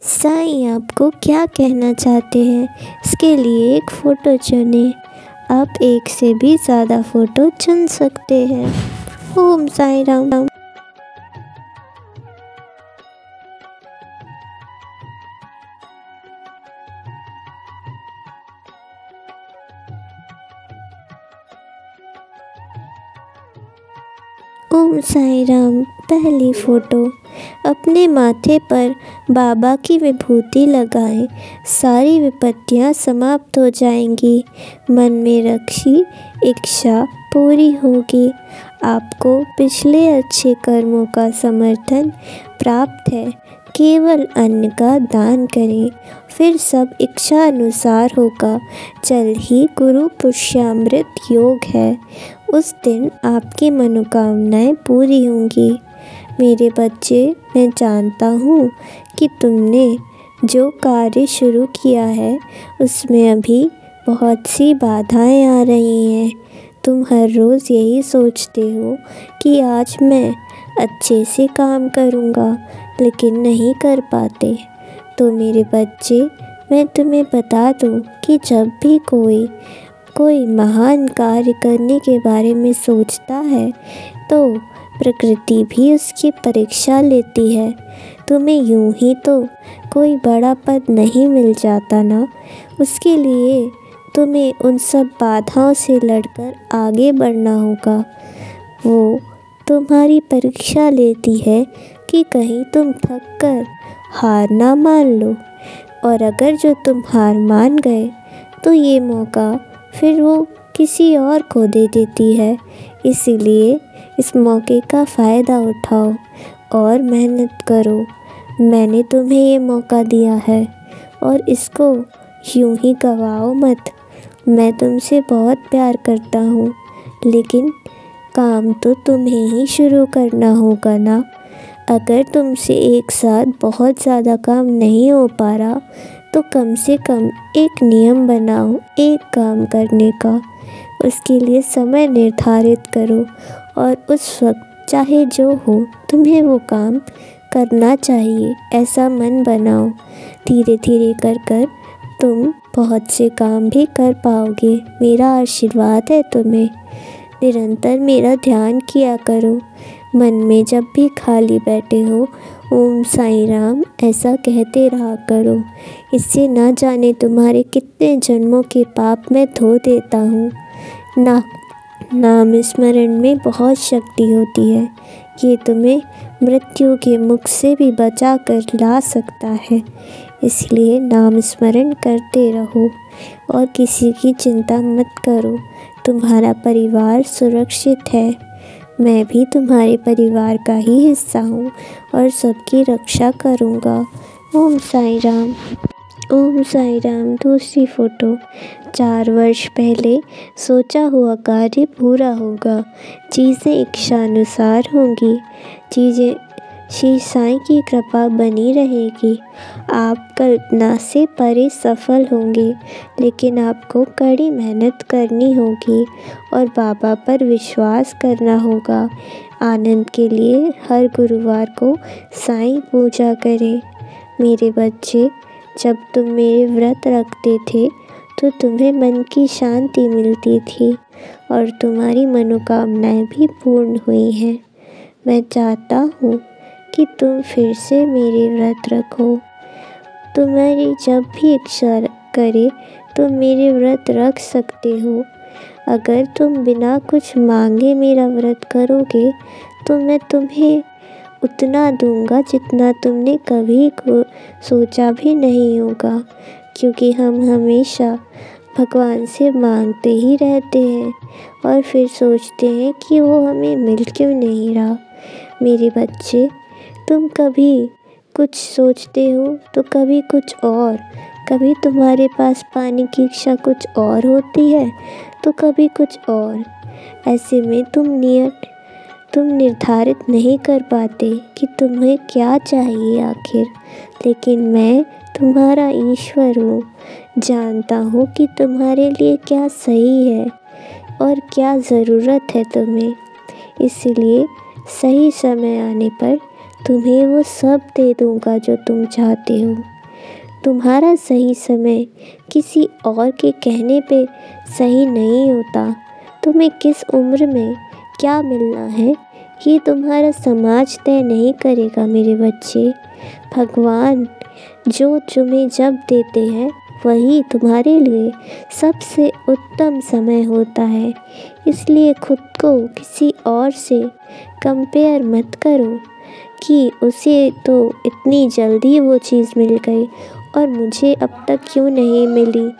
साईं आपको क्या कहना चाहते हैं, इसके लिए एक फ़ोटो चुनें। आप एक से भी ज़्यादा फ़ोटो चुन सकते हैं। ओम साईं राम। ओम साईं राम। पहली फ़ोटो, अपने माथे पर बाबा की विभूति लगाएं। सारी विपत्तियां समाप्त हो जाएंगी। मन में रखी इच्छा पूरी होगी। आपको पिछले अच्छे कर्मों का समर्थन प्राप्त है। केवल अन्न का दान करें, फिर सब इच्छा अनुसार होगा। जल्द ही गुरु पुष्यामृत योग है। उस दिन आपकी मनोकामनाएं पूरी होंगी। मेरे बच्चे, मैं जानता हूँ कि तुमने जो कार्य शुरू किया है उसमें अभी बहुत सी बाधाएं आ रही हैं। तुम हर रोज़ यही सोचते हो कि आज मैं अच्छे से काम करूँगा, लेकिन नहीं कर पाते। तो मेरे बच्चे, मैं तुम्हें बता दूँ कि जब भी कोई महान कार्य करने के बारे में सोचता है तो प्रकृति भी उसकी परीक्षा लेती है। तुम्हें यूं ही तो कोई बड़ा पद नहीं मिल जाता ना। उसके लिए तुम्हें उन सब बाधाओं से लड़कर आगे बढ़ना होगा। वो तुम्हारी परीक्षा लेती है कि कहीं तुम थक कर हार ना मान लो। और अगर जो तुम हार मान गए तो ये मौका फिर वो किसी और को दे देती है। इसीलिए इस मौके का फ़ायदा उठाओ और मेहनत करो। मैंने तुम्हें ये मौका दिया है और इसको यूं ही गवाओ मत। मैं तुमसे बहुत प्यार करता हूँ, लेकिन काम तो तुम्हें ही शुरू करना होगा ना। अगर तुमसे एक साथ बहुत ज़्यादा काम नहीं हो पा रहा तो कम से कम एक नियम बनाओ एक काम करने का। उसके लिए समय निर्धारित करो और उस वक्त चाहे जो हो तुम्हें वो काम करना चाहिए, ऐसा मन बनाओ। धीरे धीरे कर तुम बहुत से काम भी कर पाओगे। मेरा आशीर्वाद है तुम्हें। निरंतर मेरा ध्यान किया करो। मन में जब भी खाली बैठे हो ओम साईं राम ऐसा कहते रहा करो। इससे ना जाने तुम्हारे कितने जन्मों के पाप मैं धो देता हूँ। नाम स्मरण में बहुत शक्ति होती है। ये तुम्हें मृत्यु के मुख से भी बचा कर ला सकता है। इसलिए नाम स्मरण करते रहो और किसी की चिंता मत करो। तुम्हारा परिवार सुरक्षित है। मैं भी तुम्हारे परिवार का ही हिस्सा हूँ और सबकी रक्षा करूँगा। ओम साईं राम। ओम साईं राम। दूसरी फ़ोटो, 4 वर्ष पहले सोचा हुआ कार्य पूरा होगा। चीज़ें इच्छानुसार होंगी। चीज़ें श्री साईं की कृपा बनी रहेगी। आप कल्पना से परे सफल होंगे, लेकिन आपको कड़ी मेहनत करनी होगी और बाबा पर विश्वास करना होगा। आनंद के लिए हर गुरुवार को साईं पूजा करें। मेरे बच्चे, जब तुम मेरे व्रत रखते थे तो तुम्हें मन की शांति मिलती थी और तुम्हारी मनोकामनाएं भी पूर्ण हुई हैं। मैं चाहता हूँ कि तुम फिर से मेरे व्रत रखो। तुम्हारी जब भी इच्छा करे तुम मेरे व्रत रख सकते हो। अगर तुम बिना कुछ मांगे मेरा व्रत करोगे तो मैं तुम्हें उतना दूंगा जितना तुमने कभी को सोचा भी नहीं होगा, क्योंकि हम हमेशा भगवान से मांगते ही रहते हैं और फिर सोचते हैं कि वो हमें मिल क्यों नहीं रहा। मेरे बच्चे, तुम कभी कुछ सोचते हो तो कभी कुछ और, कभी तुम्हारे पास पाने की इच्छा कुछ और होती है तो कभी कुछ और। ऐसे में तुम निर्धारित नहीं कर पाते कि तुम्हें क्या चाहिए आखिर। लेकिन मैं तुम्हारा ईश्वर हूँ, जानता हूँ कि तुम्हारे लिए क्या सही है और क्या ज़रूरत है तुम्हें। इसलिए सही समय आने पर तुम्हें वो सब दे दूँगा जो तुम चाहते हो। तुम्हारा सही समय किसी और के कहने पे सही नहीं होता। तुम्हें किस उम्र में क्या मिलना है ये तुम्हारा समाज तय नहीं करेगा मेरे बच्चे। भगवान जो तुम्हें जब देते हैं वही तुम्हारे लिए सबसे उत्तम समय होता है। इसलिए खुद को किसी और से कंपेयर मत करो कि उसे तो इतनी जल्दी वो चीज़ मिल गई और मुझे अब तक क्यों नहीं मिली।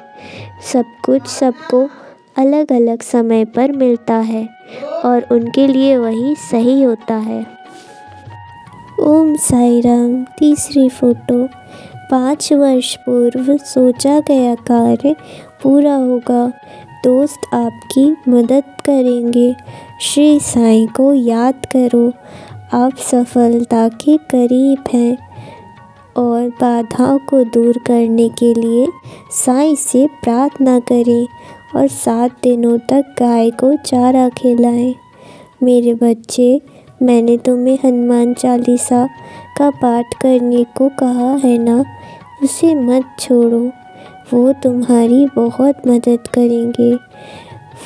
सब कुछ सबको अलग अलग समय पर मिलता है और उनके लिए वही सही होता है। ओम साई राम। तीसरी फोटो। 5 वर्ष पूर्व सोचा गया कार्य पूरा होगा। दोस्त आपकी मदद करेंगे। श्री साईं को याद करो। आप सफलता के करीब हैं और बाधाओं को दूर करने के लिए साईं से प्रार्थना करें और 7 दिनों तक गाय को चारा खिलाएं। मेरे बच्चे, मैंने तुम्हें हनुमान चालीसा का पाठ करने को कहा है ना, उसे मत छोड़ो। वो तुम्हारी बहुत मदद करेंगे।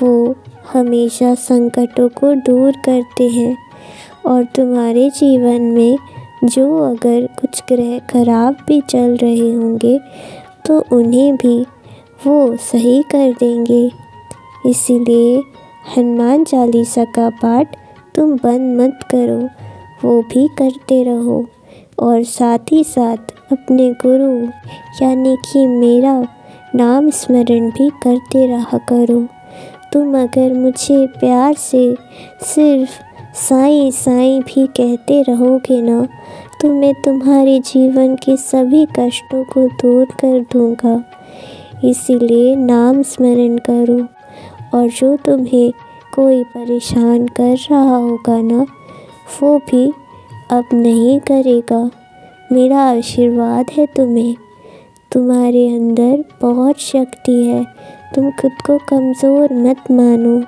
वो हमेशा संकटों को दूर करते हैं और तुम्हारे जीवन में जो अगर कुछ ग्रह खराब भी चल रहे होंगे तो उन्हें भी वो सही कर देंगे। इसीलिए हनुमान चालीसा का पाठ तुम बंद मत करो, वो भी करते रहो और साथ ही साथ अपने गुरु यानी कि मेरा नाम स्मरण भी करते रहा करो। तुम अगर मुझे प्यार से सिर्फ साईं साईं भी कहते रहोगे ना तो मैं तुम्हारे जीवन के सभी कष्टों को दूर कर दूँगा। इसीलिए नाम स्मरण करो और जो तुम्हें कोई परेशान कर रहा होगा ना वो भी अब नहीं करेगा। मेरा आशीर्वाद है तुम्हें। तुम्हारे अंदर बहुत शक्ति है। तुम खुद को कमज़ोर मत मानो।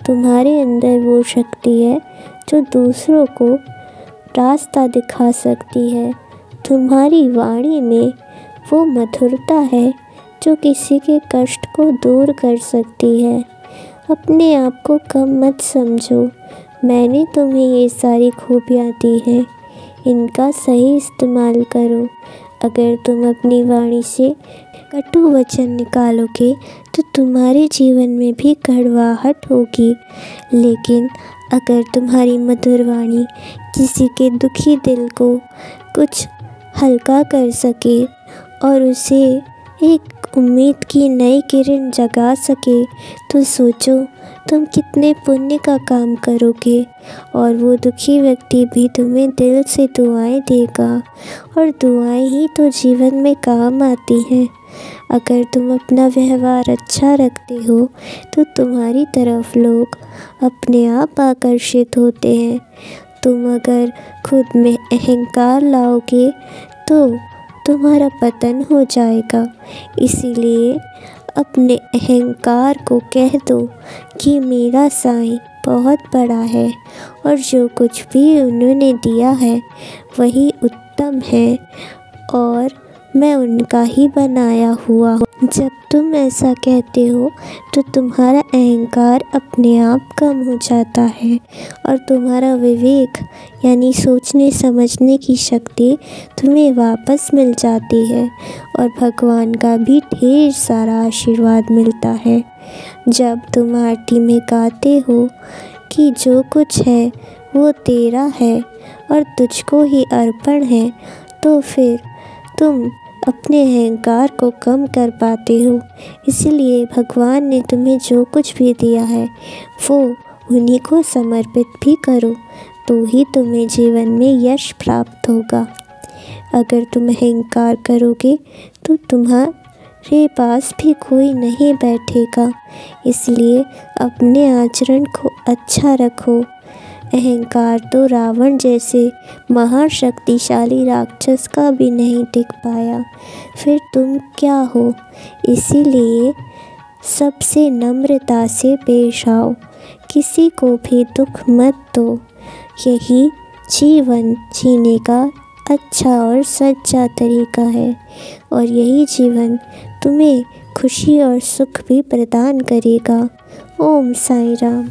तुम्हारे अंदर वो शक्ति है जो दूसरों को रास्ता दिखा सकती है। तुम्हारी वाणी में वो मधुरता है जो किसी के कष्ट को दूर कर सकती है। अपने आप को कम मत समझो। मैंने तुम्हें ये सारी खूबियाँ दी हैं, इनका सही इस्तेमाल करो। अगर तुम अपनी वाणी से कटु वचन निकालोगे तो तुम्हारे जीवन में भी कड़वाहट होगी, लेकिन अगर तुम्हारी मधुर वाणी किसी के दुखी दिल को कुछ हल्का कर सके और उसे एक उम्मीद की नई किरण जगा सके तो सोचो तुम कितने पुण्य का काम करोगे और वो दुखी व्यक्ति भी तुम्हें दिल से दुआएं देगा और दुआएं ही तो जीवन में काम आती हैं। अगर तुम अपना व्यवहार अच्छा रखते हो तो तुम्हारी तरफ लोग अपने आप आकर्षित होते हैं। तुम अगर खुद में अहंकार लाओगे तो तुम्हारा पतन हो जाएगा। इसीलिए अपने अहंकार को कह दो कि मेरा साईं बहुत बड़ा है और जो कुछ भी उन्होंने दिया है वही उत्तम है और मैं उनका ही बनाया हुआ हूँ। जब तुम ऐसा कहते हो तो तुम्हारा अहंकार अपने आप कम हो जाता है और तुम्हारा विवेक यानी सोचने समझने की शक्ति तुम्हें वापस मिल जाती है और भगवान का भी ढेर सारा आशीर्वाद मिलता है। जब तुम आरती में गाते हो कि जो कुछ है वो तेरा है और तुझको ही अर्पण है तो फिर तुम अपने अहंकार को कम कर पाते हो। इसलिए भगवान ने तुम्हें जो कुछ भी दिया है वो उन्हीं को समर्पित भी करो तो ही तुम्हें जीवन में यश प्राप्त होगा। अगर तुम अहंकार करोगे तो तुम्हारे पास भी कोई नहीं बैठेगा। इसलिए अपने आचरण को अच्छा रखो। अहंकार तो रावण जैसे महाशक्तिशाली राक्षस का भी नहीं टिक पाया, फिर तुम क्या हो। इसीलिए सबसे नम्रता से पेश आओ, किसी को भी दुख मत दो। यही जीवन जीने का अच्छा और सच्चा तरीका है और यही जीवन तुम्हें खुशी और सुख भी प्रदान करेगा। ओम साईं राम।